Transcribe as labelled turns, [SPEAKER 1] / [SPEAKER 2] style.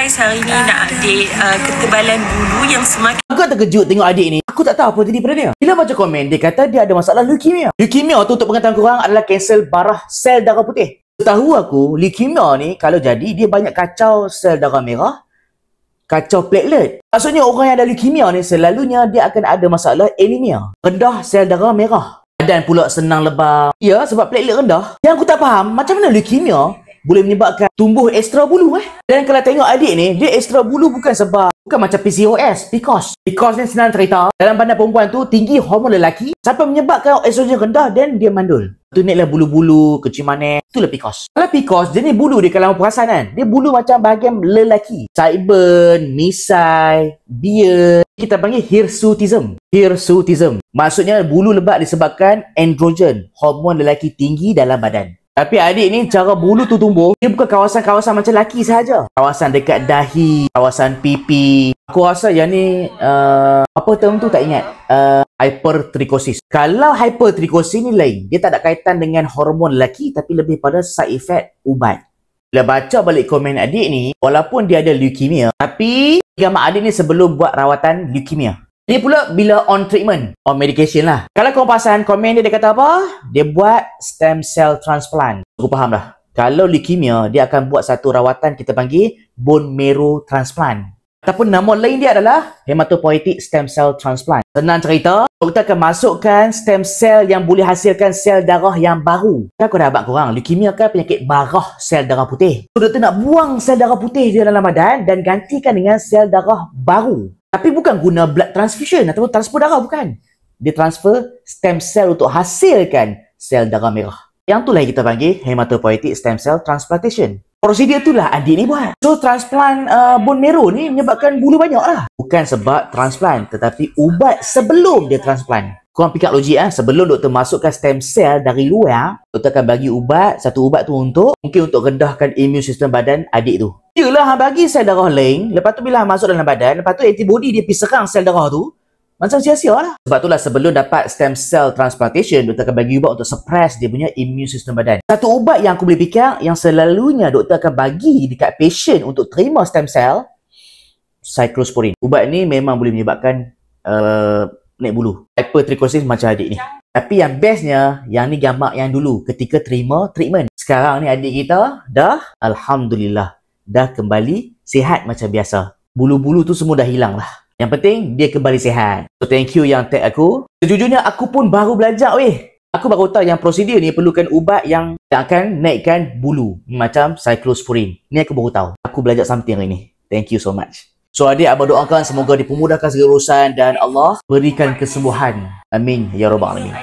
[SPEAKER 1] guys, hari ni nak update ketebalan bulu yang semakin...
[SPEAKER 2] Aku terkejut tengok adik ni. Aku tak tahu apa jadi pada dia. Bila baca komen, dia kata dia ada masalah leukemia. Leukemia tu untuk pengetahuan korang adalah kanser barah sel darah putih. Tahu aku, leukemia ni kalau jadi dia banyak kacau sel darah merah, kacau platelet. Maksudnya orang yang ada leukemia ni selalunya dia akan ada masalah anemia, rendah sel darah merah. Badan pula senang lebam. Ya, sebab platelet rendah. Yang aku tak faham, macam mana leukemia boleh menyebabkan tumbuh ekstra bulu Dan kalau tengok adik ni, dia ekstra bulu bukan macam PCOS, PCOS. PCOS ni senang cerita. Dalam badan perempuan tu tinggi hormon lelaki sampai menyebabkan estrogen rendah dan dia mandul. Tu naiklah bulu-bulu, kecil manis. Itulah PCOS. Kalau PCOS, dia ni bulu dia kalau perasan kan. Dia bulu macam bahagian lelaki. Sideburn, misai, beard. Kita panggil hirsutism. Hirsutism. Maksudnya bulu lebat disebabkan androgen, hormon lelaki tinggi dalam badan. Tapi adik ni cara bulu tu tumbuh, dia bukan kawasan-kawasan macam lelaki sahaja. Kawasan dekat dahi, kawasan pipi. Aku rasa yang ni, apa term tu tak ingat. Hypertrichosis. Kalau hypertrichosis ni lain, dia tak ada kaitan dengan hormon lelaki tapi lebih pada side effect ubat. Bila baca balik komen adik ni, walaupun dia ada leukemia, tapi gambar adik ni sebelum buat rawatan leukemia. Ini pula bila on treatment, on medication lah. Kalau korang perasan, komen dia kata apa? Dia buat stem cell transplant. Aku faham dah. Kalau leukemia, dia akan buat satu rawatan kita panggil bone marrow transplant. Ataupun nama lain dia adalah hematopoietic stem cell transplant. Senang cerita, doktor akan masukkan stem cell yang boleh hasilkan sel darah yang baru. Kan aku dah abad korang, leukemia kan penyakit barah sel darah putih. So, doktor nak buang sel darah putih di dalam badan dan gantikan dengan sel darah baru. Tapi bukan guna blood transfusion ataupun transfer darah, bukan. Dia transfer stem cell untuk hasilkan sel darah merah. Yang itulah yang kita panggil hematopoietic stem cell transplantation. Prosedur itulah adik ni buat. So, transplant bone marrow ni menyebabkan bulu banyak lah. Bukan sebab transplant, tetapi ubat sebelum dia transplant. Korang pick up logik sebelum doktor masukkan stem cell dari luar, doktor akan bagi ubat, satu ubat tu mungkin untuk rendahkan immune system badan adik tu. Yelah, bagi sel darah lain, lepas tu bila masuk dalam badan, lepas tu antibody dia pergi serang sel darah tu, macam sia-sia lah. Sebab itulah sebelum dapat stem cell transplantation, doktor akan bagi ubat untuk suppress dia punya immune system badan. Satu ubat yang aku boleh fikir, yang selalunya doktor akan bagi dekat patient untuk terima stem cell, cyclosporine. Ubat ni memang boleh menyebabkan naik bulu. Hypertrichosis macam adik ni. Tapi yang bestnya, yang ni gambar yang dulu ketika terima treatment. Sekarang ni adik kita dah, alhamdulillah, dah kembali sihat macam biasa. Bulu-bulu tu semua dah hilang lah. Yang penting dia kembali sihat. So thank you yang tag aku. Sejujurnya aku pun baru belajar Aku baru tahu yang prosedur ni perlukan ubat yang akan naikkan bulu. Macam cyclosporine. Ni aku baru tahu. Aku belajar something hari ni. Thank you so much. So adik, abang doakan semoga dipermudahkan segala urusan dan Allah berikan kesembuhan. Amin. Ya Rabbal Alamin.